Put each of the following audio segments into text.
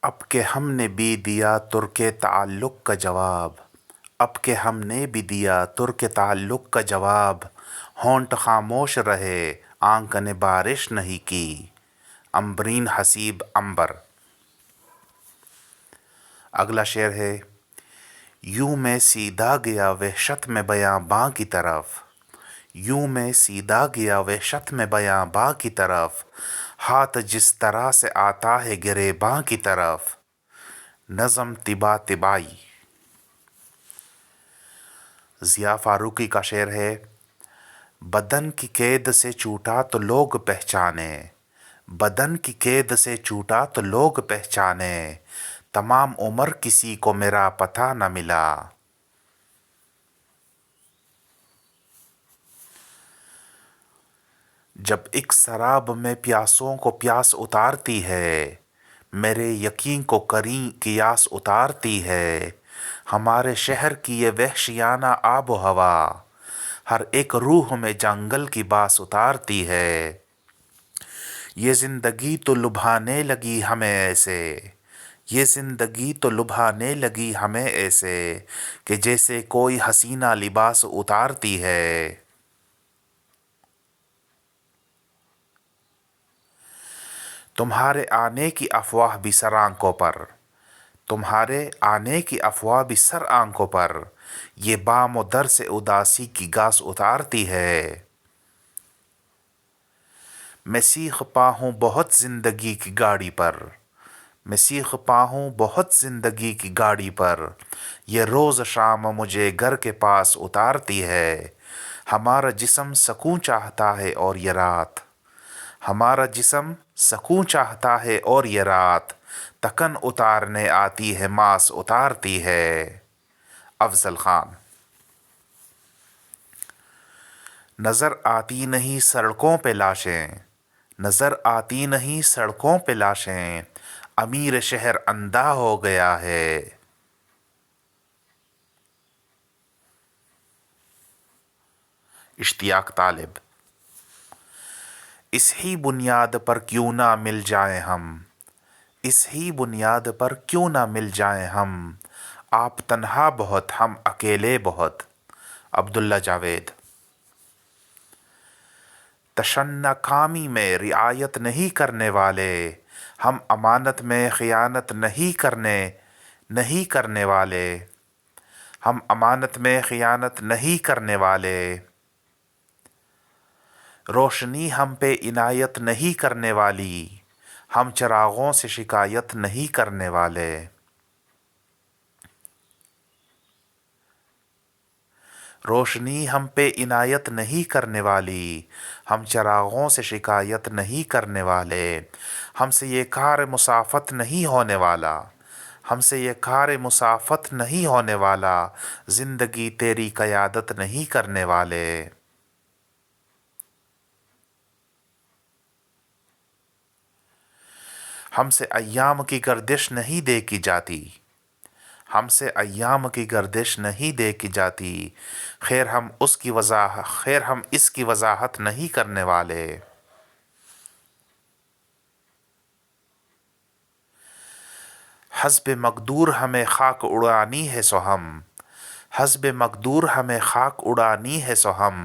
اب کہ ہم نے بھی دیا ترک تعلق کا جواب، اب کہ ہم نے بھی دیا ترک تعلق کا جواب، ہونٹ خاموش رہے آنکھ نے بارش نہیں کی۔ عمبرین حسیب عنبر۔ اگلا شعر ہے: یوں میں سیدھا گیا وحشت میں بیاباں کی طرف، یوں میں سیدھا گیا وحشت میں بیاباں کی طرف، ہاتھ جس طرح سے آتا ہے گریباں کی طرف۔ نظم طباطبائی۔ ضیاء فاروقی کا شعر ہے: بدن کی قید سے چھوٹا تو لوگ پہچانے، بدن کی قید سے چھوٹا تو لوگ پہچانے، تمام عمر کسی کو میرا پتہ نہ ملا۔ جب ایک سراب میں پیاسوں کو پیاس اتارتی ہے، میرے یقین کو کریں قیاس اتارتی ہے، ہمارے شہر کی یہ وحشیانہ آب و ہوا، ہر ایک روح میں جنگل کی باس اتارتی ہے۔ یہ زندگی تو لبھانے لگی ہمیں ایسے، یہ زندگی تو لبھانے لگی ہمیں ایسے، کہ جیسے کوئی حسینہ لباس اتارتی ہے۔ تمہارے آنے کی افواہ بھی سر آنکھوں پر، تمہارے آنے کی افواہ بھی سر آنکھوں پر، یہ بام و در سے اداسی کی گاس اتارتی ہے۔ میں سیخ پا ہوں بہت زندگی کی گاڑی پر، میں سیخ پا ہوں بہت زندگی کی گاڑی پر، یہ روز شام مجھے گھر کے پاس اتارتی ہے۔ ہمارا جسم سکون چاہتا ہے اور یہ رات، ہمارا جسم سکون چاہتا ہے اور یہ رات، تکن اتارنے آتی ہے ماس اتارتی ہے۔ افضل خان۔ نظر آتی نہیں سڑکوں پہ لاشیں، نظر آتی نہیں سڑکوں پہ لاشیں، امیر شہر اندھا ہو گیا ہے۔ اشتیاق طالب۔ اس ہی بنیاد پر کیوں نہ مل جائیں ہم، اس ہی بنیاد پر کیوں نہ مل جائیں ہم، آپ تنہا بہت ہم اکیلے بہت۔ عبداللہ جاوید۔ تشنع کامی میں رعایت نہیں کرنے والے، ہم امانت میں خیانت نہیں کرنے والے، ہم امانت میں خیانت نہیں کرنے والے، روشنی ہم پہ عنایت نہیں کرنے والی، ہم چراغوں سے شکایت نہیں کرنے والے۔ روشنی ہم پہ عنایت نہیں کرنے والی، ہم چراغوں سے شکایت نہیں کرنے والے، ہم سے یہ کار مسافت نہیں ہونے والا، ہم سے یہ کار مسافت نہیں ہونے والا، زندگی تیری قیادت نہیں کرنے والے۔ ہم سے ایام کی گردش نہیں دیکھی جاتی، ہم سے ایام کی گردش نہیں دیکھی جاتی، خیر ہم اس کی وضاحت نہیں کرنے والے۔ حسب مقدور ہمیں خاک اڑانی ہے سو ہم، حسب مقدور ہمیں خاک اڑانی ہے سو ہم،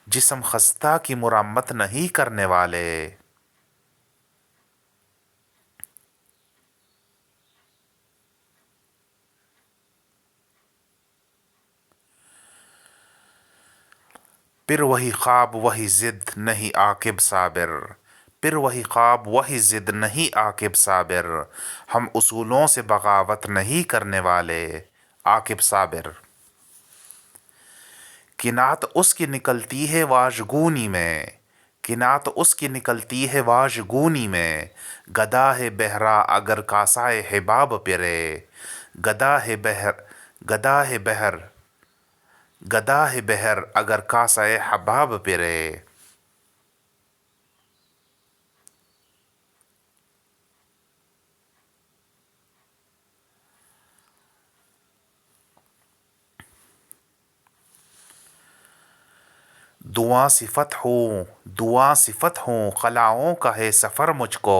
جسم خستہ کی مرمت نہیں کرنے والے۔ پھر وہی خواب وہی ضد نہیں عاقب صابر، پھر وہی خواب وہی ضد نہیں عاقب صابر، ہم اصولوں سے بغاوت نہیں کرنے والے۔ عاقب صابر۔ کنات اس کی نکلتی ہے واژگونی میں، کنات اس کی نکلتی ہے واژگونی میں، گدا ہے بہرا اگر کاسائے حباب پرے، گدا ہے بہر اگر کاسائے حباب پرے۔ دعاں صفت ہوں خلاؤں کا ہے سفر مجھ کو،